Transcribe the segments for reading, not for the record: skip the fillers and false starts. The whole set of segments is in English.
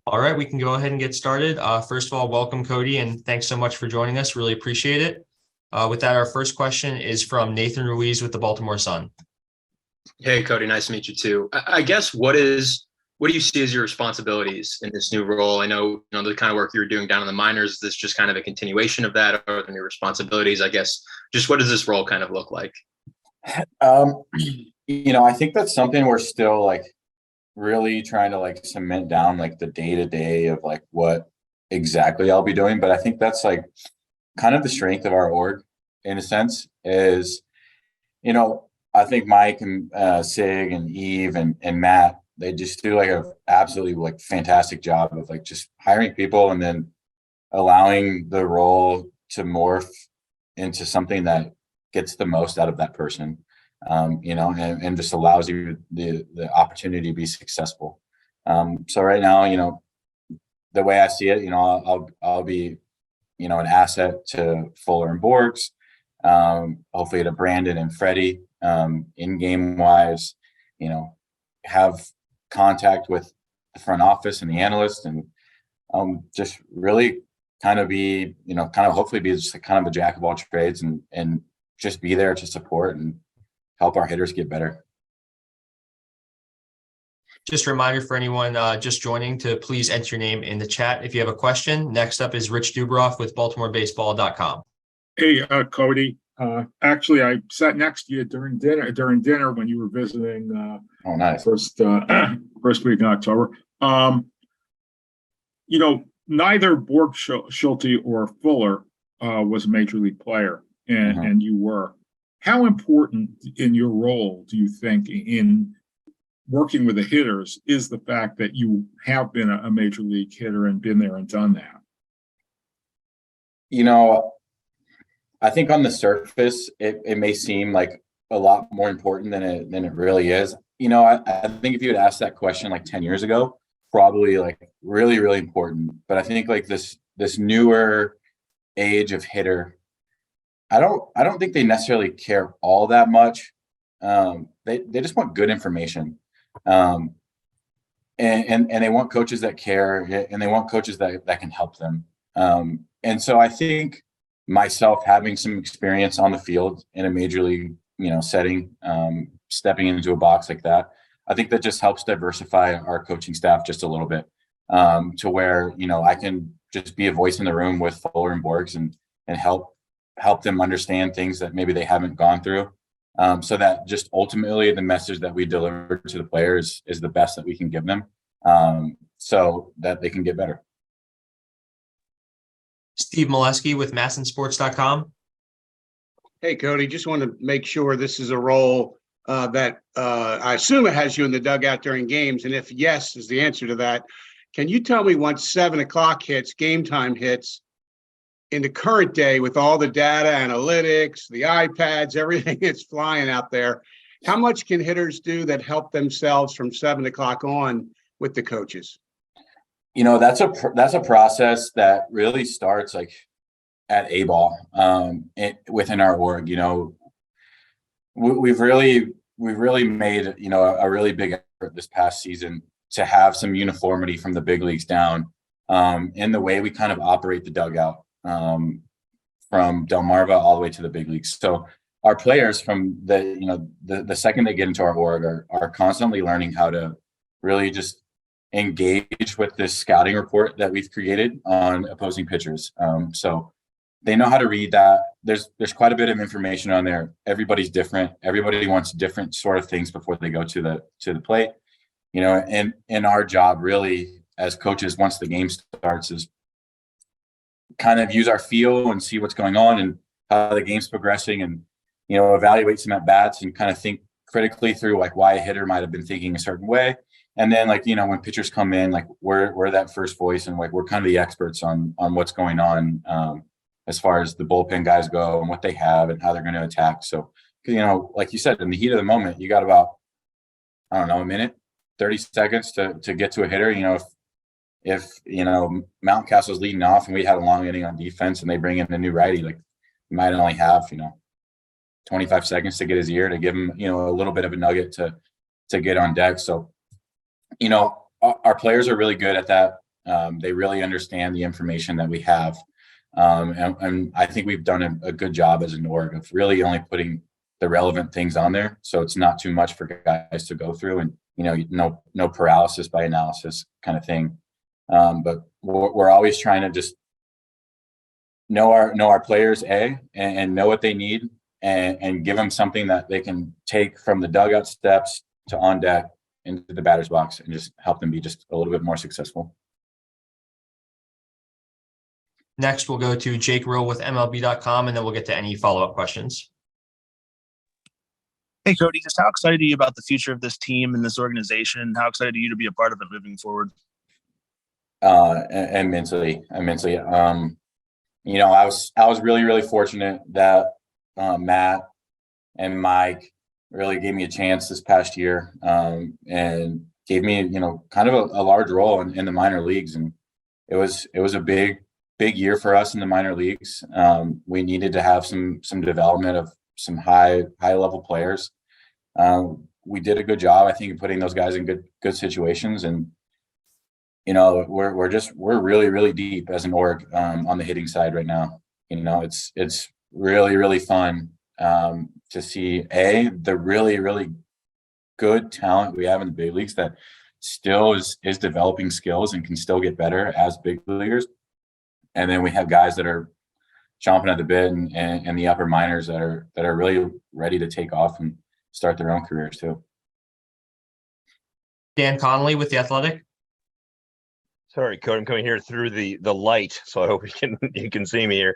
All right, we can go ahead and get started. First of all, welcome, Cody, and thanks so much for joining us. Really appreciate it. With that, our first question is from Nathan Ruiz with the Baltimore Sun. Hey, Cody, nice to meet you too. I guess what do you see as your responsibilities in this new role? I know, the kind of work you were doing down in the minors. Is this just kind of a continuation of that, or are there new responsibilities? I guess just what does this role kind of look like? I think that's something we're still really trying to cement down the day to day of what exactly I'll be doing. But I think that's kind of the strength of our org in a sense is, I think Mike and Sig and Eve and Matt, they just do a absolutely fantastic job of just hiring people and then allowing the role to morph into something that gets the most out of that person. And just allows you the opportunity to be successful. So right now, the way I see it, I'll be, an asset to Fuller and Borgs, hopefully to Brandon and Freddie, in game wise, have contact with the front office and the analyst and just really kind of be, hopefully be just kind of a jack of all trades and just be there to support and help our hitters get better. Just a reminder for anyone just joining to please enter your name in the chat if you have a question. Next up is Rich Dubroff with BaltimoreBaseball.com. Hey, Cody. Actually, I sat next to you during dinner when you were visiting. Oh, nice. First week in October. Neither Borg Schulte or Fuller was a major league player, and you were. How important in your role do you think in working with the hitters is the fact that you have been a major league hitter and been there and done that? I think on the surface, it may seem like a lot more important than it really is. I think if you had asked that question 10 years ago, probably really, really important. But I think this newer age of hitter, I don't think they necessarily care all that much. They just want good information. And they want coaches that care, and they want coaches that can help them. And so I think myself having some experience on the field in a major league, setting, stepping into a box like that, I think that just helps diversify our coaching staff just a little bit, to where, I can just be a voice in the room with Fuller and Borgs and help them understand things that maybe they haven't gone through. So that just ultimately the message that we deliver to the players is the best that we can give them, so that they can get better. Steve Molesky with MASNsports.com. Hey, Cody, just want to make sure this is a role that I assume it has you in the dugout during games. And if yes is the answer to that, can you tell me once 7 o'clock hits, game time hits, in the current day with all the data analytics, the iPads, everything that's flying out there, how much can hitters do that help themselves from 7 o'clock on with the coaches? That's a process that really starts at A-ball, within our org. We've really made a really big effort this past season to have some uniformity from the big leagues down, in the way we kind of operate the dugout, from Delmarva all the way to the big leagues. So our players from the second they get into our org are constantly learning how to really just engage with this scouting report that we've created on opposing pitchers. So they know how to read that. There's quite a bit of information on there. Everybody's different. Everybody wants different sort of things before they go to the plate. And our job really as coaches, once the game starts, is kind of use our feel and see what's going on and how the game's progressing, and evaluate some at bats and kind of think critically through why a hitter might have been thinking a certain way. And then when pitchers come in, we're that first voice, and we're kind of the experts on what's going on, as far as the bullpen guys go and what they have and how they're going to attack. So like you said, in the heat of the moment, you got about, I don't know, a minute, 30 seconds to get to a hitter. If Mountcastle's leading off and we had a long inning on defense and they bring in a new righty, you might only have 25 seconds to get his ear, to give him a little bit of a nugget to get on deck. So our players are really good at that. They really understand the information that we have. And I think we've done a good job as an org of really only putting the relevant things on there. So it's not too much for guys to go through and, no paralysis by analysis kind of thing. But we're always trying to just know our players, and know what they need, and give them something that they can take from the dugout steps to on deck into the batter's box and just help them be just a little bit more successful. Next, we'll go to Jake Rill with MLB.com, and then we'll get to any follow-up questions. Hey, Cody, just how excited are you about the future of this team and this organization? How excited are you to be a part of it moving forward? Immensely. I was really fortunate that Matt and Mike really gave me a chance this past year, and gave me, kind of a large role in the minor leagues. And it was a big year for us in the minor leagues. We needed to have some development of some high level players. We did a good job, I think, in putting those guys in good situations. And we're really deep as an org on the hitting side right now. It's really fun to see the really good talent we have in the big leagues that still is developing skills and can still get better as big leaguers. And then we have guys that are chomping at the bit and the upper minors that are really ready to take off and start their own careers too. Dan Connolly with The Athletic. Sorry, Cody, I'm coming here through the light, so I hope you can see me here.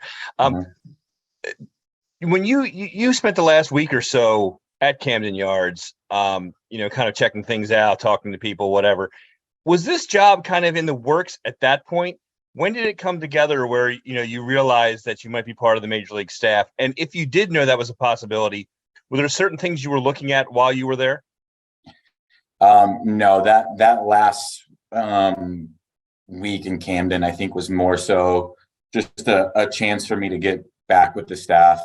When you spent the last week or so at Camden Yards, kind of checking things out, talking to people, whatever, was this job kind of in the works at that point? When did it come together where, you realized that you might be part of the major league staff? And if you did know that was a possibility, were there certain things you were looking at while you were there? No, that last week in Camden, I think, was more so just a chance for me to get back with the staff,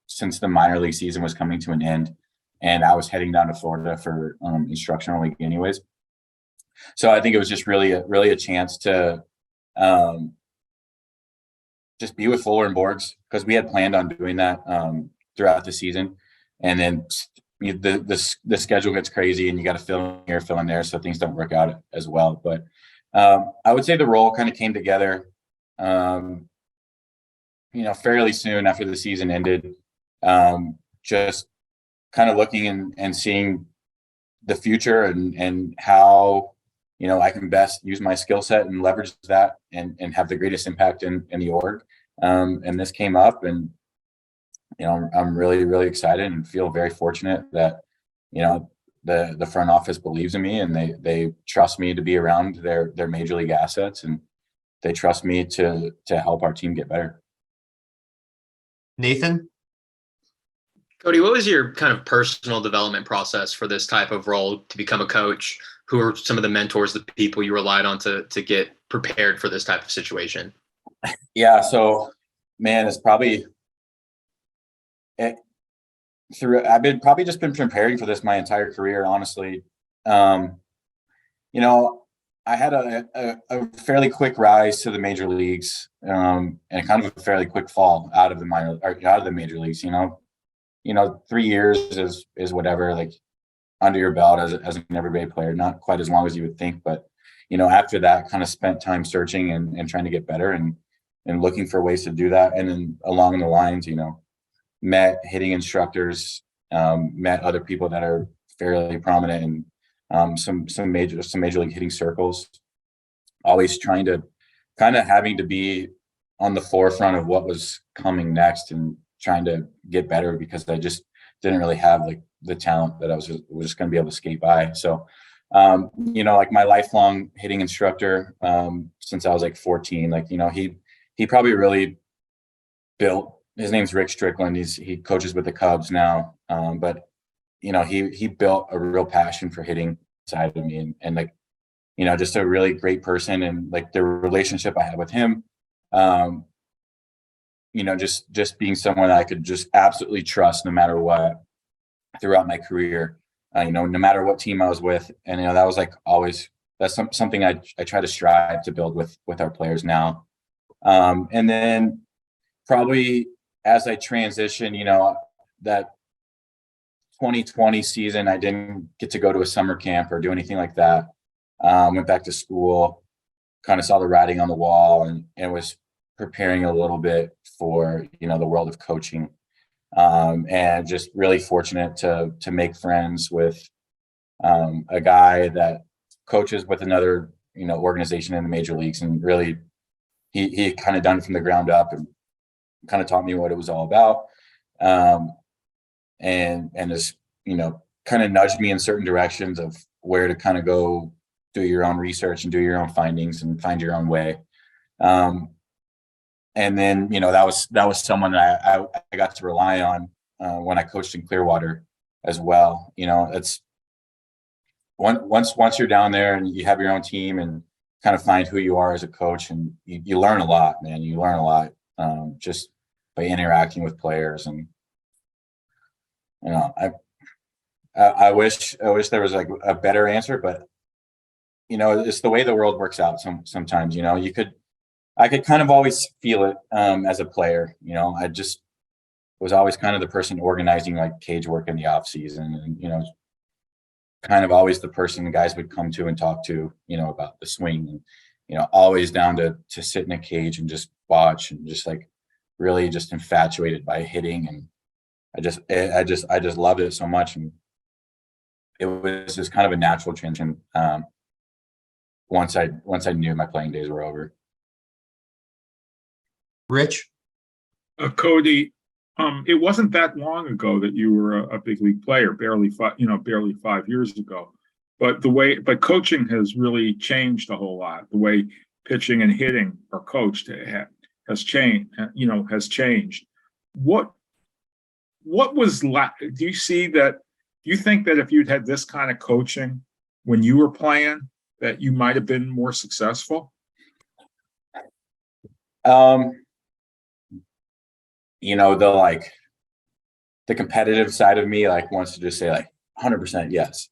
since the minor league season was coming to an end, and I was heading down to Florida for instructional week anyways. So I think it was just really a chance to just be with Fuller and Borgs, because we had planned on doing that throughout the season. And then the schedule gets crazy and you got to fill here, fill in there, so things don't work out as well. But I would say the role kind of came together fairly soon after the season ended. Just kind of looking and seeing the future and how I can best use my skill set and leverage that and have the greatest impact in the org. And this came up, and I'm really excited and feel very fortunate that the front office believes in me, and they trust me to be around their major league assets, and they trust me to help our team get better. Nathan? Cody, what was your kind of personal development process for this type of role to become a coach? Who are some of the mentors, the people you relied on to get prepared for this type of situation? Yeah, so man, it's probably I've been preparing for this my entire career, honestly. I had a fairly quick rise to the major leagues, and kind of a fairly quick fall out of the major leagues. 3 years is whatever, like, under your belt as an everyday player, not quite as long as you would think, but after that, kind of spent time searching and trying to get better and looking for ways to do that. And then along the lines, met hitting instructors, met other people that are fairly prominent in some major league hitting circles, always trying to kind of having to be on the forefront of what was coming next and trying to get better, because I just didn't really have like the talent that I was just going to be able to skate by. So, like my lifelong hitting instructor, since I was like 14, he probably really built, his name's Rick Strickland. He coaches with the Cubs now. But he built a real passion for hitting inside of me, and just a really great person. And like the relationship I had with him, just being someone that I could just absolutely trust no matter what throughout my career, no matter what team I was with. And, that was like always that's something I try to strive to build with our players now. And then probably as I transition, that 2020 season, I didn't get to go to a summer camp or do anything like that. Went back to school, kind of saw the writing on the wall, and was preparing a little bit for, the world of coaching. And just really fortunate to make friends with a guy that coaches with another, organization in the major leagues, and really he kind of done it from the ground up and kind of taught me what it was all about. And just, kind of nudged me in certain directions of where to kind of go do your own research and do your own findings and find your own way. And then, that was someone that I got to rely on when I coached in Clearwater as well. It's once you're down there and you have your own team and kind of find who you are as a coach, and you learn a lot, man. You learn a lot just by interacting with players. And I wish there was like a better answer, but it's the way the world works out. Sometimes I could kind of always feel it as a player. I just was always kind of the person organizing like cage work in the off season, and kind of always the person the guys would come to and talk to, about the swing, and always down to sit in a cage and just watch, and just like really just infatuated by hitting. And I just loved it so much, and it was just kind of a natural transition once I knew my playing days were over. Rich? Cody, it wasn't that long ago that you were a big league player, barely 5 years ago. But coaching has really changed a whole lot. The way pitching and hitting are coached has changed. Has changed. What was do you see that? Do you think that if you'd had this kind of coaching when you were playing, that you might have been more successful? The competitive side of me wants to just say 100% yes.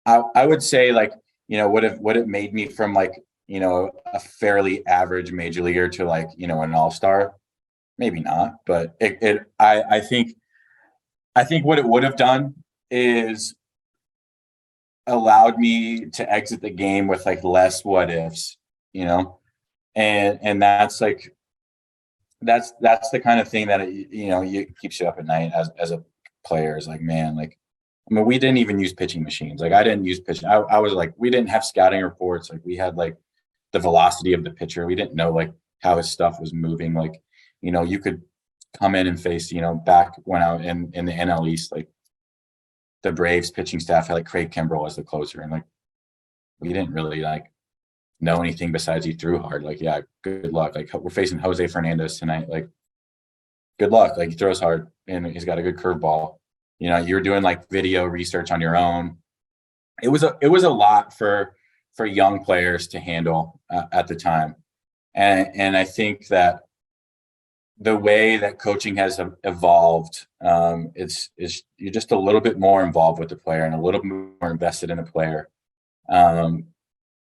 I would say would it made me from a fairly average major leaguer to an all-star? Maybe not, but I think what it would have done is allowed me to exit the game with less what ifs, and that's the kind of thing that you keeps you up at night as a player. Is we didn't even use pitching machines. I didn't use pitching. I was we didn't have scouting reports. We had the velocity of the pitcher. We didn't know how his stuff was moving. You could come in and face, back when out in the NL East, the Braves pitching staff had Craig Kimbrell as the closer, and we didn't really know anything besides he threw hard. Yeah, good luck. We're facing Jose Fernandez tonight. Good luck. He throws hard and he's got a good curveball. You're doing video research on your own. It was a lot for young players to handle at the time, and I think that the way that coaching has evolved, is you're just a little bit more involved with the player and a little bit more invested in the player. And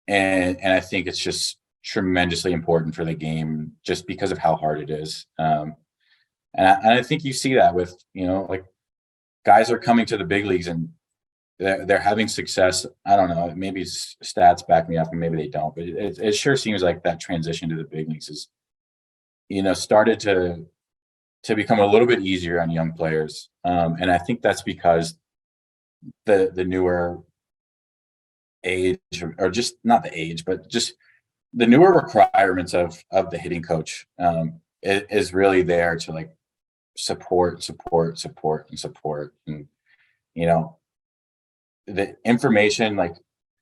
I think it's just tremendously important for the game just because of how hard it is. And I think you see that with, guys are coming to the big leagues and they're having success. I don't know, maybe stats back me up and maybe they don't, but it sure seems like that transition to the big leagues is, started to become a little bit easier on young players. And I think that's because the newer age, or just not the age, but just the newer requirements of the hitting coach is really there to support. And, the information,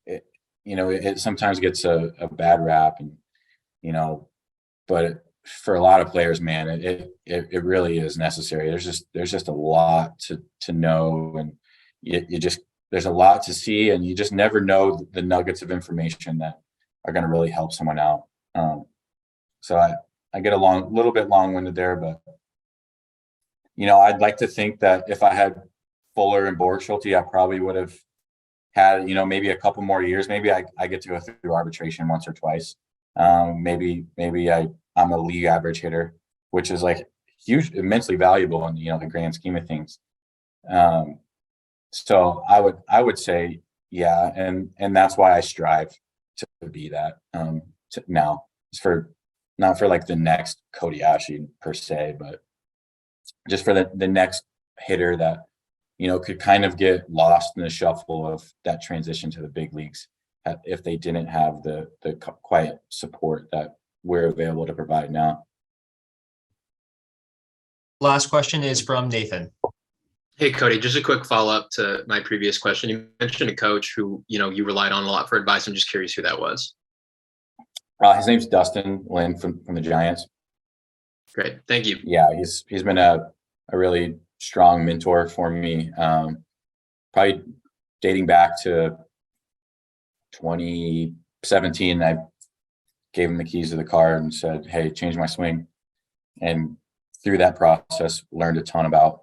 it sometimes gets a bad rap, and, but for a lot of players, man, it really is necessary. There's just a lot to know, and there's a lot to see, and you just never know the nuggets of information that are going to really help someone out. So I get a little bit long-winded there, but I'd like to think that if I had Fuller and Borg Schulte, I probably would have had, maybe a couple more years, maybe I get to go through arbitration once or twice. Maybe I'm a league average hitter, which is like huge, immensely valuable in, the grand scheme of things. So I would say, yeah. And that's why I strive to be that, now not for like the next Cody Asche per se, but just for the next hitter that, could kind of get lost in the shuffle of that transition to the big leagues if they didn't have the quiet support that we're available to provide now. Last question is from Nathan. Hey, Cody, just a quick follow-up to my previous question. You mentioned a coach who, you relied on a lot for advice. I'm just curious who that was. His name's Dustin Lynn from the Giants. Great. Thank you. Yeah, he's been a really strong mentor for me. Probably dating back to 2017, I gave him the keys to the car and said, "Hey, change my swing." And through that process, learned a ton about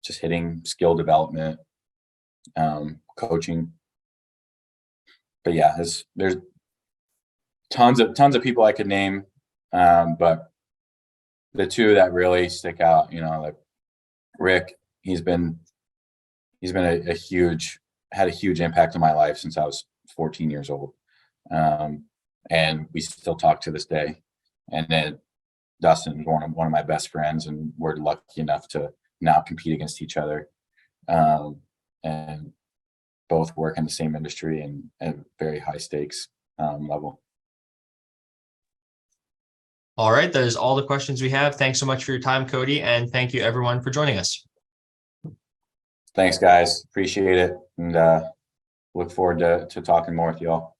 just hitting, skill development, coaching. But yeah, there's tons of people I could name, but the two that really stick out, like Rick, he's been had a huge impact on my life since I was 14 years old, and we still talk to this day. And then Dustin is one of my best friends, and we're lucky enough to now compete against each other, and both work in the same industry and at very high stakes level. All right, that is all the questions we have. Thanks so much for your time, Cody, and thank you everyone for joining us. Thanks, guys. Appreciate it, and look forward to talking more with y'all.